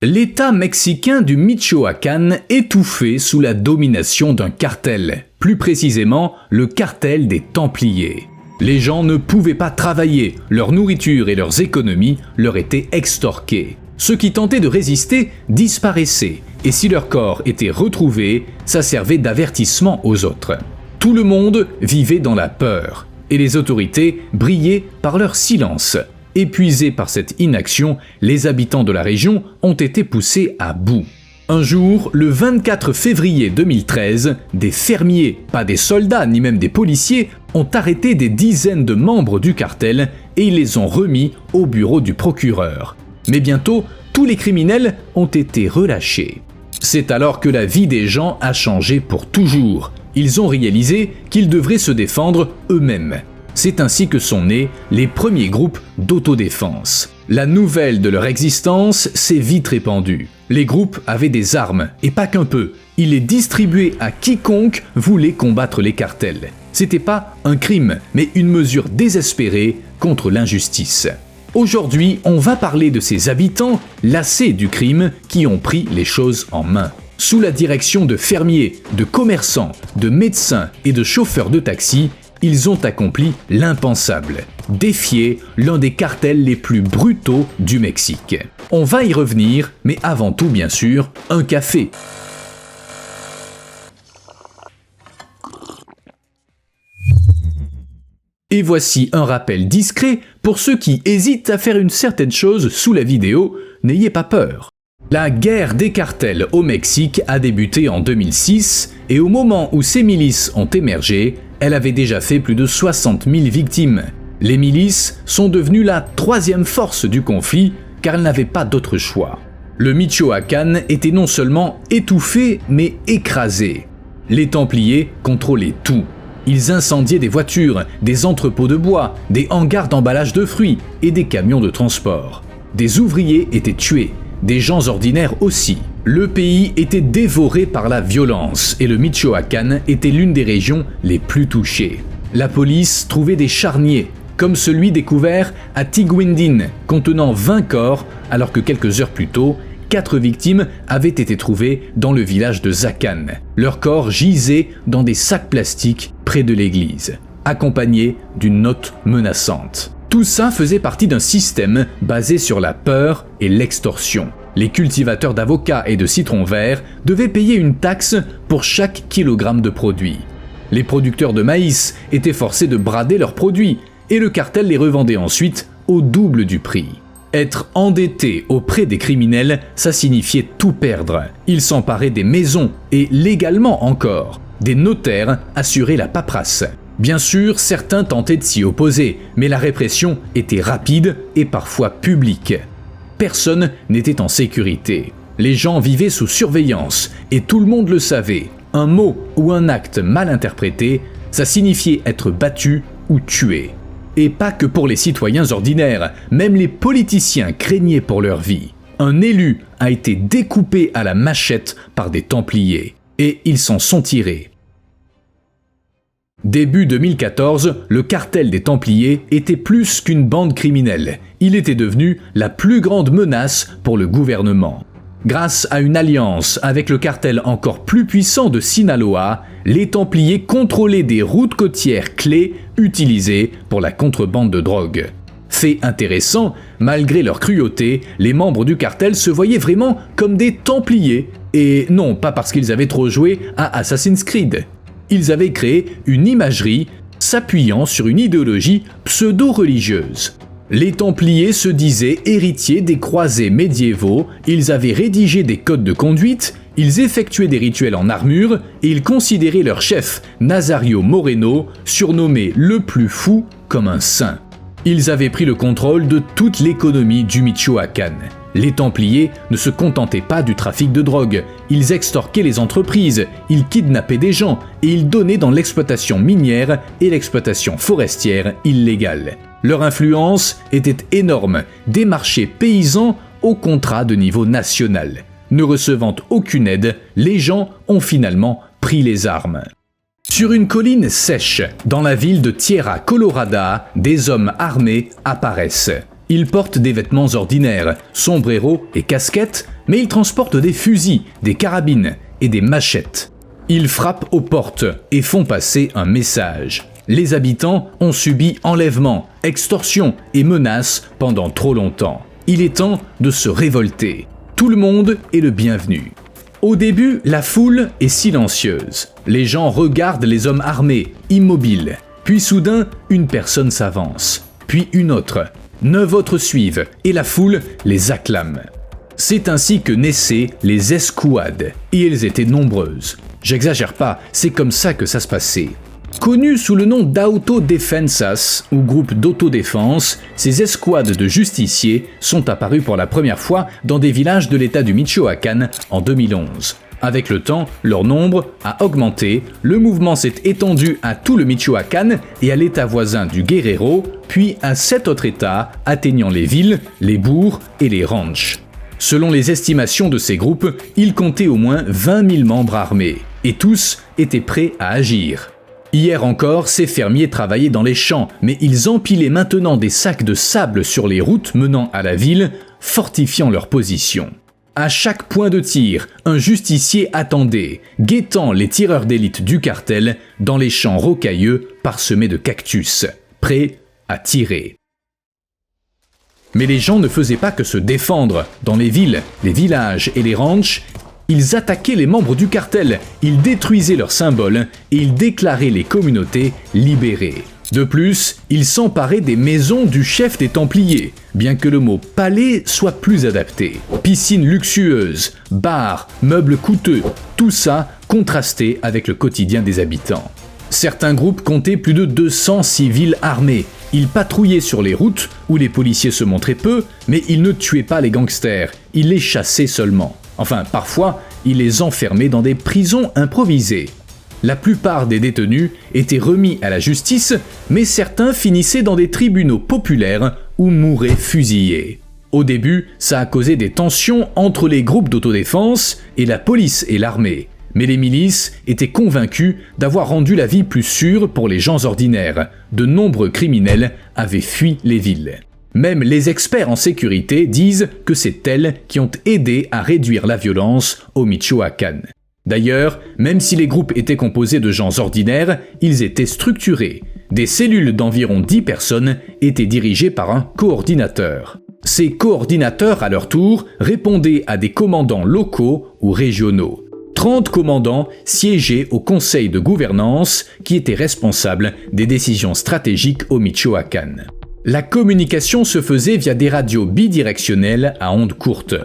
L'État mexicain du Michoacán étouffait sous la domination d'un cartel, plus précisément le cartel des Templiers. Les gens ne pouvaient pas travailler, leur nourriture et leurs économies leur étaient extorquées. Ceux qui tentaient de résister disparaissaient, et si leur corps était retrouvé, ça servait d'avertissement aux autres. Tout le monde vivait dans la peur, et les autorités brillaient par leur silence. Épuisés par cette inaction, les habitants de la région ont été poussés à bout. Un jour, le 24 février 2013, des fermiers, pas des soldats ni même des policiers, ont arrêté des dizaines de membres du cartel et ils les ont remis au bureau du procureur. Mais bientôt, tous les criminels ont été relâchés. C'est alors que la vie des gens a changé pour toujours. Ils ont réalisé qu'ils devraient se défendre eux-mêmes. C'est ainsi que sont nés les premiers groupes d'autodéfense. La nouvelle de leur existence s'est vite répandue. Les groupes avaient des armes, et pas qu'un peu. Ils les distribuaient à quiconque voulait combattre les cartels. C'était pas un crime, mais une mesure désespérée contre l'injustice. Aujourd'hui, on va parler de ces habitants lassés du crime qui ont pris les choses en main. Sous la direction de fermiers, de commerçants, de médecins et de chauffeurs de taxi, ils ont accompli l'impensable, défier l'un des cartels les plus brutaux du Mexique. On va y revenir, mais avant tout bien sûr, un café. Et voici un rappel discret pour ceux qui hésitent à faire une certaine chose sous la vidéo, n'ayez pas peur. La guerre des cartels au Mexique a débuté en 2006 et au moment où ces milices ont émergé, elle avait déjà fait plus de 60 000 victimes. Les milices sont devenues la troisième force du conflit car elles n'avaient pas d'autre choix. Le Michoacán était non seulement étouffé mais écrasé. Les Templiers contrôlaient tout. Ils incendiaient des voitures, des entrepôts de bois, des hangars d'emballage de fruits et des camions de transport. Des ouvriers étaient tués, des gens ordinaires aussi. Le pays était dévoré par la violence et le Michoacán était l'une des régions les plus touchées. La police trouvait des charniers, comme celui découvert à Tiguindín, contenant 20 corps, alors que quelques heures plus tôt, 4 victimes avaient été trouvées dans le village de Zacán. Leurs corps gisaient dans des sacs plastiques près de l'église, accompagnés d'une note menaçante. Tout ça faisait partie d'un système basé sur la peur et l'extorsion. Les cultivateurs d'avocats et de citrons verts devaient payer une taxe pour chaque kilogramme de produit. Les producteurs de maïs étaient forcés de brader leurs produits et le cartel les revendait ensuite au double du prix. Être endetté auprès des criminels, ça signifiait tout perdre. Ils s'emparaient des maisons et légalement encore. Des notaires assuraient la paperasse. Bien sûr, certains tentaient de s'y opposer, mais la répression était rapide et parfois publique. Personne n'était en sécurité. Les gens vivaient sous surveillance et tout le monde le savait. Un mot ou un acte mal interprété, ça signifiait être battu ou tué. Et pas que pour les citoyens ordinaires, même les politiciens craignaient pour leur vie. Un élu a été découpé à la machette par des Templiers, et ils s'en sont tirés. Début 2014, le cartel des Templiers était plus qu'une bande criminelle. Il était devenu la plus grande menace pour le gouvernement. Grâce à une alliance avec le cartel encore plus puissant de Sinaloa, les Templiers contrôlaient des routes côtières clés utilisées pour la contrebande de drogue. Fait intéressant, malgré leur cruauté, les membres du cartel se voyaient vraiment comme des Templiers, et non pas parce qu'ils avaient trop joué à Assassin's Creed. Ils avaient créé une imagerie s'appuyant sur une idéologie pseudo-religieuse. Les Templiers se disaient héritiers des croisés médiévaux, ils avaient rédigé des codes de conduite, ils effectuaient des rituels en armure et ils considéraient leur chef, Nazario Moreno, surnommé le plus fou, comme un saint. Ils avaient pris le contrôle de toute l'économie du Michoacán. Les Templiers ne se contentaient pas du trafic de drogue, ils extorquaient les entreprises, ils kidnappaient des gens et ils donnaient dans l'exploitation minière et l'exploitation forestière illégale. Leur influence était énorme, des marchés paysans aux contrats de niveau national. Ne recevant aucune aide, les gens ont finalement pris les armes. Sur une colline sèche, dans la ville de Tierra Colorada, des hommes armés apparaissent. Ils portent des vêtements ordinaires, sombreros et casquettes, mais ils transportent des fusils, des carabines et des machettes. Ils frappent aux portes et font passer un message. Les habitants ont subi enlèvements, extorsions et menaces pendant trop longtemps. Il est temps de se révolter. Tout le monde est le bienvenu. Au début, la foule est silencieuse. Les gens regardent les hommes armés, immobiles. Puis soudain, une personne s'avance. Puis une autre. 9 autres suivent et la foule les acclame. C'est ainsi que naissaient les escouades. Et elles étaient nombreuses. J'exagère pas, c'est comme ça que ça se passait. Connus sous le nom d'Autodefensas, ou groupe d'autodéfense, ces escouades de justiciers sont apparus pour la première fois dans des villages de l'état du Michoacán en 2011. Avec le temps, leur nombre a augmenté, le mouvement s'est étendu à tout le Michoacán et à l'état voisin du Guerrero, puis à 7 autres états atteignant les villes, les bourgs et les ranchs. Selon les estimations de ces groupes, ils comptaient au moins 20 000 membres armés, et tous étaient prêts à agir. Hier encore, ces fermiers travaillaient dans les champs, mais ils empilaient maintenant des sacs de sable sur les routes menant à la ville, fortifiant leur position. À chaque point de tir, un justicier attendait, guettant les tireurs d'élite du cartel dans les champs rocailleux parsemés de cactus, prêts à tirer. Mais les gens ne faisaient pas que se défendre. Dans les villes, les villages et les ranchs, ils attaquaient les membres du cartel, ils détruisaient leurs symboles et ils déclaraient les communautés libérées. De plus, ils s'emparaient des maisons du chef des Templiers, bien que le mot palais soit plus adapté. Piscines luxueuses, bars, meubles coûteux, tout ça contrastait avec le quotidien des habitants. Certains groupes comptaient plus de 200 civils armés. Ils patrouillaient sur les routes où les policiers se montraient peu, mais ils ne tuaient pas les gangsters, ils les chassaient seulement. Enfin, parfois, ils les enfermaient dans des prisons improvisées. La plupart des détenus étaient remis à la justice, mais certains finissaient dans des tribunaux populaires ou mouraient fusillés. Au début, ça a causé des tensions entre les groupes d'autodéfense et la police et l'armée. Mais les milices étaient convaincus d'avoir rendu la vie plus sûre pour les gens ordinaires. De nombreux criminels avaient fui les villes. Même les experts en sécurité disent que c'est elles qui ont aidé à réduire la violence au Michoacán. D'ailleurs, même si les groupes étaient composés de gens ordinaires, ils étaient structurés. Des cellules d'environ 10 personnes étaient dirigées par un coordinateur. Ces coordinateurs, à leur tour, répondaient à des commandants locaux ou régionaux. 30 commandants siégeaient au conseil de gouvernance qui était responsable des décisions stratégiques au Michoacán. La communication se faisait via des radios bidirectionnelles à ondes courtes.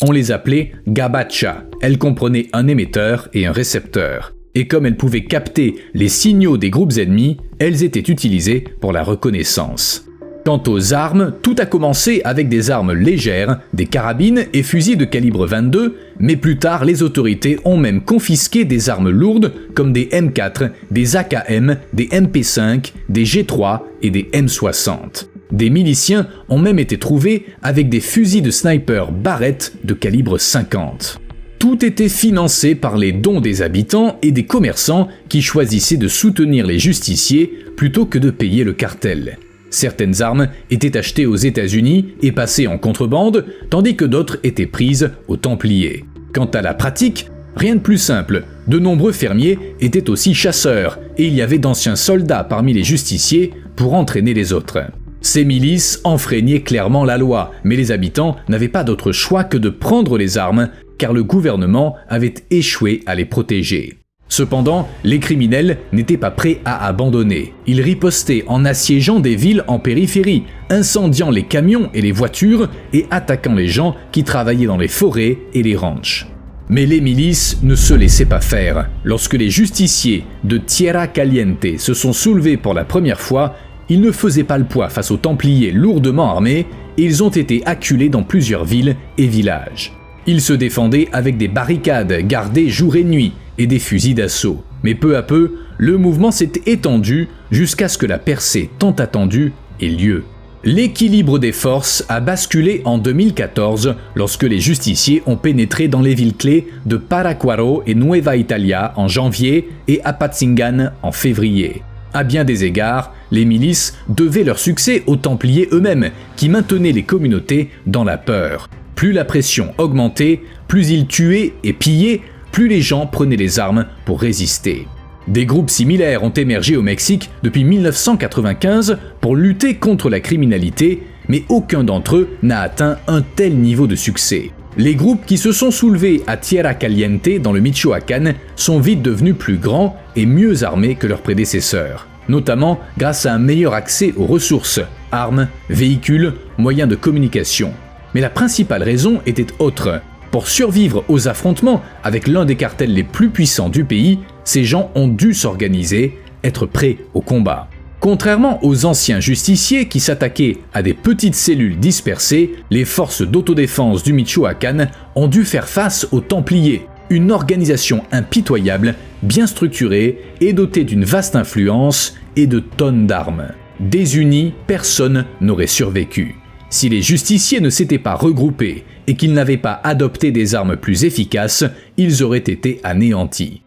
On les appelait gabacha. Elles comprenaient un émetteur et un récepteur. Et comme elles pouvaient capter les signaux des groupes ennemis, elles étaient utilisées pour la reconnaissance. Quant aux armes, tout a commencé avec des armes légères, des carabines et fusils de calibre 22, mais plus tard les autorités ont même confisqué des armes lourdes comme des M4, des AKM, des MP5, des G3 et des M60. Des miliciens ont même été trouvés avec des fusils de sniper Barrett de calibre 50. Tout était financé par les dons des habitants et des commerçants qui choisissaient de soutenir les justiciers plutôt que de payer le cartel. Certaines armes étaient achetées aux États-Unis et passées en contrebande, tandis que d'autres étaient prises aux Templiers. Quant à la pratique, rien de plus simple. De nombreux fermiers étaient aussi chasseurs, et il y avait d'anciens soldats parmi les justiciers pour entraîner les autres. Ces milices enfreignaient clairement la loi, mais les habitants n'avaient pas d'autre choix que de prendre les armes, car le gouvernement avait échoué à les protéger. Cependant, les criminels n'étaient pas prêts à abandonner. Ils ripostaient en assiégeant des villes en périphérie, incendiant les camions et les voitures et attaquant les gens qui travaillaient dans les forêts et les ranchs. Mais les milices ne se laissaient pas faire. Lorsque les justiciers de Tierra Caliente se sont soulevés pour la première fois, ils ne faisaient pas le poids face aux Templiers lourdement armés et ils ont été acculés dans plusieurs villes et villages. Ils se défendaient avec des barricades gardées jour et nuit et des fusils d'assaut. Mais peu à peu, le mouvement s'est étendu jusqu'à ce que la percée tant attendue ait lieu. L'équilibre des forces a basculé en 2014 lorsque les justiciers ont pénétré dans les villes clés de Paracuaro et Nueva Italia en janvier et Apatzingán en février. À bien des égards, les milices devaient leur succès aux Templiers eux-mêmes, qui maintenaient les communautés dans la peur. Plus la pression augmentait, plus ils tuaient et pillaient, plus les gens prenaient les armes pour résister. Des groupes similaires ont émergé au Mexique depuis 1995 pour lutter contre la criminalité, mais aucun d'entre eux n'a atteint un tel niveau de succès. Les groupes qui se sont soulevés à Tierra Caliente dans le Michoacán sont vite devenus plus grands et mieux armés que leurs prédécesseurs, notamment grâce à un meilleur accès aux ressources, armes, véhicules, moyens de communication. Mais la principale raison était autre. Pour survivre aux affrontements avec l'un des cartels les plus puissants du pays, ces gens ont dû s'organiser, être prêts au combat. Contrairement aux anciens justiciers qui s'attaquaient à des petites cellules dispersées, les forces d'autodéfense du Michoacán ont dû faire face aux Templiers, une organisation impitoyable, bien structurée et dotée d'une vaste influence et de tonnes d'armes. Désunis, personne n'aurait survécu. Si les justiciers ne s'étaient pas regroupés et qu'ils n'avaient pas adopté des armes plus efficaces, ils auraient été anéantis.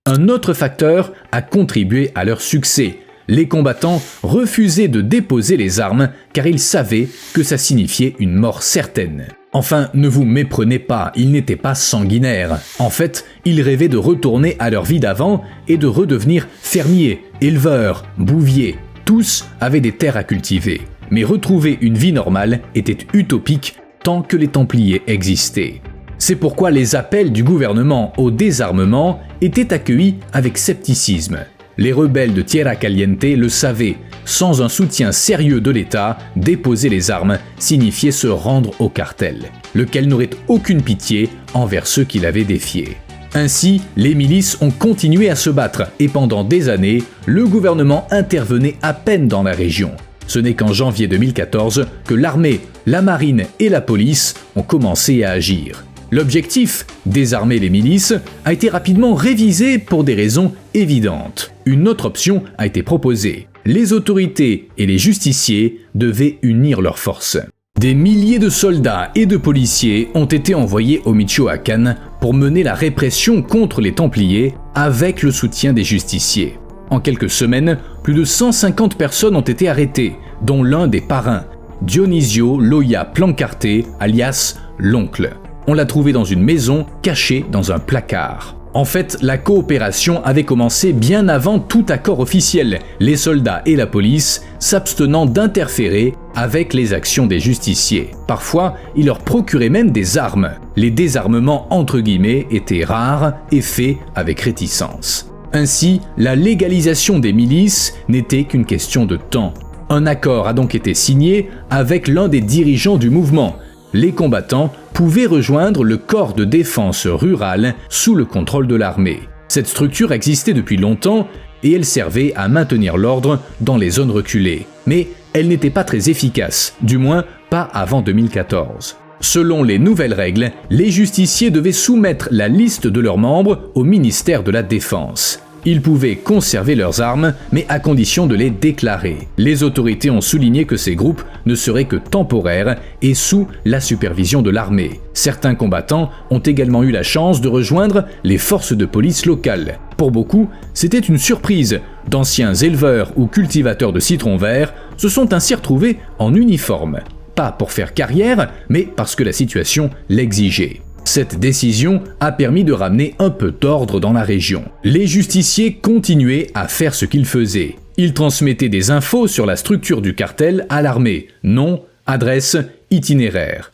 Un autre facteur a contribué à leur succès. Les combattants refusaient de déposer les armes car ils savaient que ça signifiait une mort certaine. Enfin, ne vous méprenez pas, ils n'étaient pas sanguinaires. En fait, ils rêvaient de retourner à leur vie d'avant et de redevenir fermiers, éleveurs, bouviers. Tous avaient des terres à cultiver. Mais retrouver une vie normale était utopique tant que les Templiers existaient. C'est pourquoi les appels du gouvernement au désarmement étaient accueillis avec scepticisme. Les rebelles de Tierra Caliente le savaient, sans un soutien sérieux de l'État, déposer les armes signifiait se rendre au cartel, lequel n'aurait aucune pitié envers ceux qui l'avaient défié. Ainsi, les milices ont continué à se battre et pendant des années, le gouvernement intervenait à peine dans la région. Ce n'est qu'en janvier 2014 que l'armée, la marine et la police ont commencé à agir. L'objectif, désarmer les milices, a été rapidement révisé pour des raisons évidentes. Une autre option a été proposée. Les autorités et les justiciers devaient unir leurs forces. Des milliers de soldats et de policiers ont été envoyés au Michoacán pour mener la répression contre les Templiers avec le soutien des justiciers. En quelques semaines, plus de 150 personnes ont été arrêtées, dont l'un des parrains, Dionisio Loya Plancarte, alias l'oncle. On l'a trouvé dans une maison, cachée dans un placard. En fait, la coopération avait commencé bien avant tout accord officiel, les soldats et la police s'abstenant d'interférer avec les actions des justiciers. Parfois, ils leur procuraient même des armes. Les désarmements entre guillemets étaient rares et faits avec réticence. Ainsi, la légalisation des milices n'était qu'une question de temps. Un accord a donc été signé avec l'un des dirigeants du mouvement. Les combattants pouvaient rejoindre le corps de défense rurale sous le contrôle de l'armée. Cette structure existait depuis longtemps et elle servait à maintenir l'ordre dans les zones reculées. Mais elle n'était pas très efficace, du moins pas avant 2014. Selon les nouvelles règles, les justiciers devaient soumettre la liste de leurs membres au ministère de la Défense. Ils pouvaient conserver leurs armes, mais à condition de les déclarer. Les autorités ont souligné que ces groupes ne seraient que temporaires et sous la supervision de l'armée. Certains combattants ont également eu la chance de rejoindre les forces de police locales. Pour beaucoup, c'était une surprise. D'anciens éleveurs ou cultivateurs de citron vert se sont ainsi retrouvés en uniforme. Pas pour faire carrière, mais parce que la situation l'exigeait. Cette décision a permis de ramener un peu d'ordre dans la région. Les justiciers continuaient à faire ce qu'ils faisaient. Ils transmettaient des infos sur la structure du cartel à l'armée, nom, adresse, itinéraire.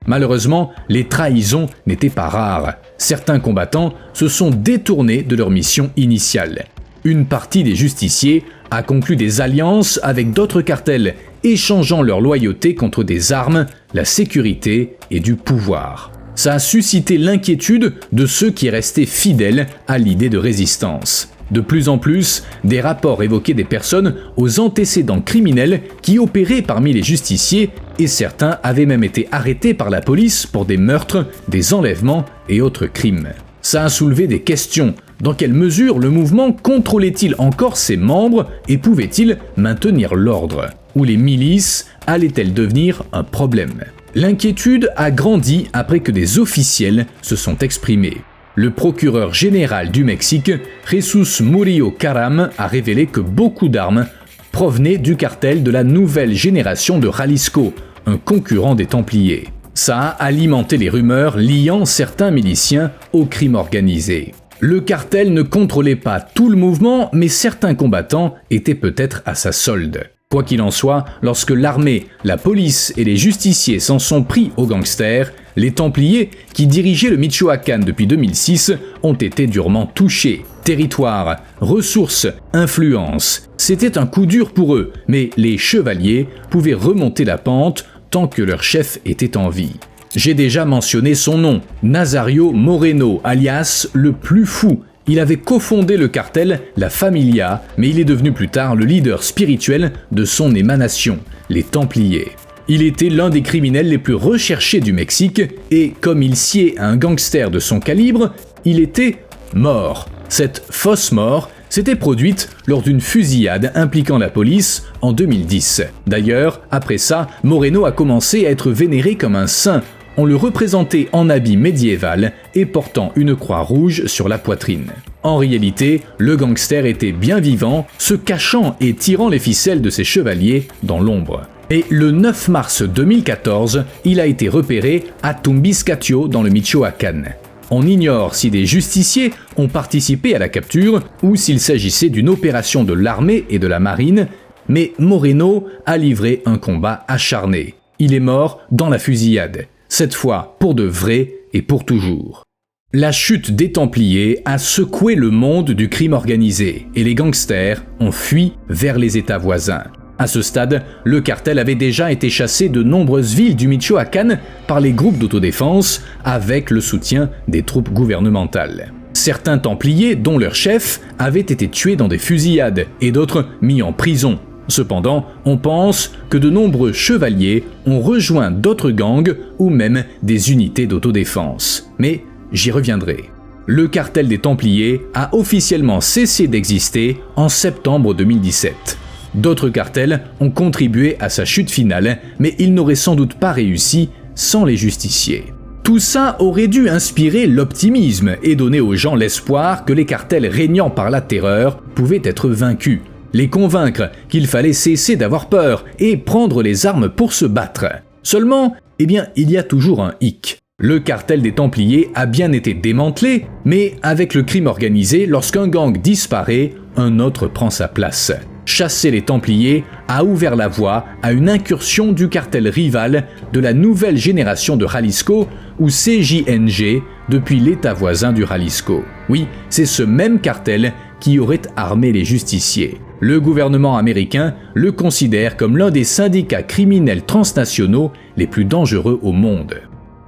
Malheureusement, les trahisons n'étaient pas rares. Certains combattants se sont détournés de leur mission initiale. Une partie des justiciers a conclu des alliances avec d'autres cartels, échangeant leur loyauté contre des armes, la sécurité et du pouvoir. Ça a suscité l'inquiétude de ceux qui restaient fidèles à l'idée de résistance. De plus en plus, des rapports évoquaient des personnes aux antécédents criminels qui opéraient parmi les justiciers et certains avaient même été arrêtés par la police pour des meurtres, des enlèvements et autres crimes. Ça a soulevé des questions. Dans quelle mesure le mouvement contrôlait-il encore ses membres et pouvait-il maintenir l'ordre ? Ou les milices allaient-elles devenir un problème ? L'inquiétude a grandi après que des officiels se sont exprimés. Le procureur général du Mexique, Jesús Murillo Caram, a révélé que beaucoup d'armes provenaient du cartel de la nouvelle génération de Jalisco, un concurrent des Templiers. Ça a alimenté les rumeurs liant certains miliciens au crime organisé. Le cartel ne contrôlait pas tout le mouvement, mais certains combattants étaient peut-être à sa solde. Quoi qu'il en soit, lorsque l'armée, la police et les justiciers s'en sont pris aux gangsters, les Templiers, qui dirigeaient le Michoacán depuis 2006, ont été durement touchés. Territoire, ressources, influence, c'était un coup dur pour eux, mais les chevaliers pouvaient remonter la pente tant que leur chef était en vie. J'ai déjà mentionné son nom, Nazario Moreno, alias le plus fou. Il avait cofondé le cartel La Familia, mais il est devenu plus tard le leader spirituel de son émanation, les Templiers. Il était l'un des criminels les plus recherchés du Mexique, et comme il sied à un gangster de son calibre, il était mort. Cette fausse mort s'était produite lors d'une fusillade impliquant la police en 2010. D'ailleurs, après ça, Moreno a commencé à être vénéré comme un saint. On le représentait en habit médiéval et portant une croix rouge sur la poitrine. En réalité, le gangster était bien vivant, se cachant et tirant les ficelles de ses chevaliers dans l'ombre. Et le 9 mars 2014, il a été repéré à Tumbiscatio dans le Michoacán. On ignore si des justiciers ont participé à la capture ou s'il s'agissait d'une opération de l'armée et de la marine, mais Moreno a livré un combat acharné. Il est mort dans la fusillade. Cette fois pour de vrai et pour toujours. La chute des Templiers a secoué le monde du crime organisé et les gangsters ont fui vers les États voisins. À ce stade, le cartel avait déjà été chassé de nombreuses villes du Michoacán par les groupes d'autodéfense avec le soutien des troupes gouvernementales. Certains Templiers, dont leur chef, avaient été tués dans des fusillades et d'autres mis en prison. Cependant, on pense que de nombreux chevaliers ont rejoint d'autres gangs ou même des unités d'autodéfense. Mais j'y reviendrai. Le cartel des Templiers a officiellement cessé d'exister en septembre 2017. D'autres cartels ont contribué à sa chute finale, mais ils n'auraient sans doute pas réussi sans les justiciers. Tout ça aurait dû inspirer l'optimisme et donner aux gens l'espoir que les cartels régnant par la terreur pouvaient être vaincus. Les convaincre qu'il fallait cesser d'avoir peur et prendre les armes pour se battre. Seulement, il y a toujours un hic. Le cartel des Templiers a bien été démantelé, mais avec le crime organisé, lorsqu'un gang disparaît, un autre prend sa place. Chasser les Templiers a ouvert la voie à une incursion du cartel rival de la nouvelle génération de Jalisco, ou CJNG, depuis l'état voisin du Jalisco. Oui, c'est ce même cartel qui aurait armé les justiciers. Le gouvernement américain le considère comme l'un des syndicats criminels transnationaux les plus dangereux au monde.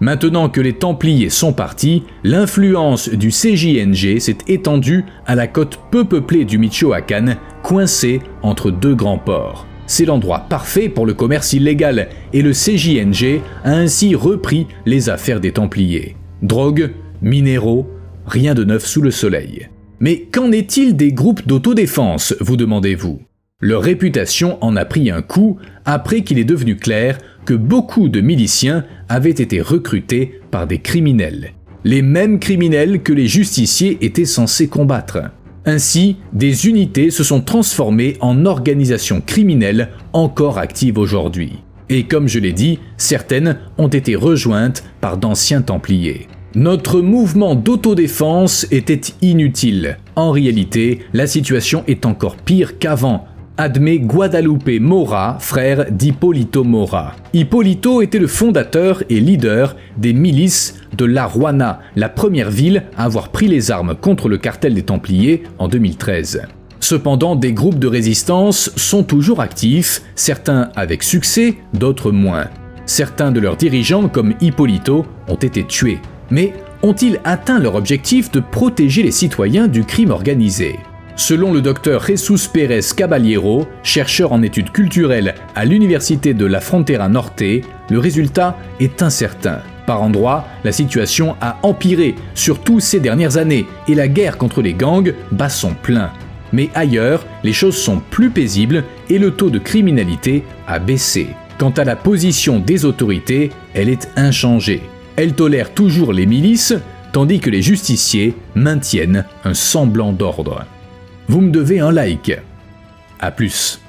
Maintenant que les Templiers sont partis, l'influence du CJNG s'est étendue à la côte peu peuplée du Michoacán, coincée entre deux grands ports. C'est l'endroit parfait pour le commerce illégal et le CJNG a ainsi repris les affaires des Templiers. Drogue, minéraux, rien de neuf sous le soleil. Mais qu'en est-il des groupes d'autodéfense, vous demandez-vous ? Leur réputation en a pris un coup après qu'il est devenu clair que beaucoup de miliciens avaient été recrutés par des criminels. Les mêmes criminels que les justiciers étaient censés combattre. Ainsi, des unités se sont transformées en organisations criminelles encore actives aujourd'hui. Et comme je l'ai dit, certaines ont été rejointes par d'anciens Templiers. Notre mouvement d'autodéfense était inutile. En réalité, la situation est encore pire qu'avant, admet Guadalupe Mora, frère d'Hipólito Mora. Hipólito était le fondateur et leader des milices de La Ruana, la première ville à avoir pris les armes contre le cartel des Templiers en 2013. Cependant, des groupes de résistance sont toujours actifs, certains avec succès, d'autres moins. Certains de leurs dirigeants, comme Hipólito, ont été tués. Mais ont-ils atteint leur objectif de protéger les citoyens du crime organisé ? Selon le docteur Jesús Pérez Caballero, chercheur en études culturelles à l'université de la Frontera Norte, le résultat est incertain. Par endroits, la situation a empiré, surtout ces dernières années, et la guerre contre les gangs bat son plein. Mais ailleurs, les choses sont plus paisibles et le taux de criminalité a baissé. Quant à la position des autorités, elle est inchangée. Elles tolèrent toujours les milices, tandis que les justiciers maintiennent un semblant d'ordre. Vous me devez un like. À plus.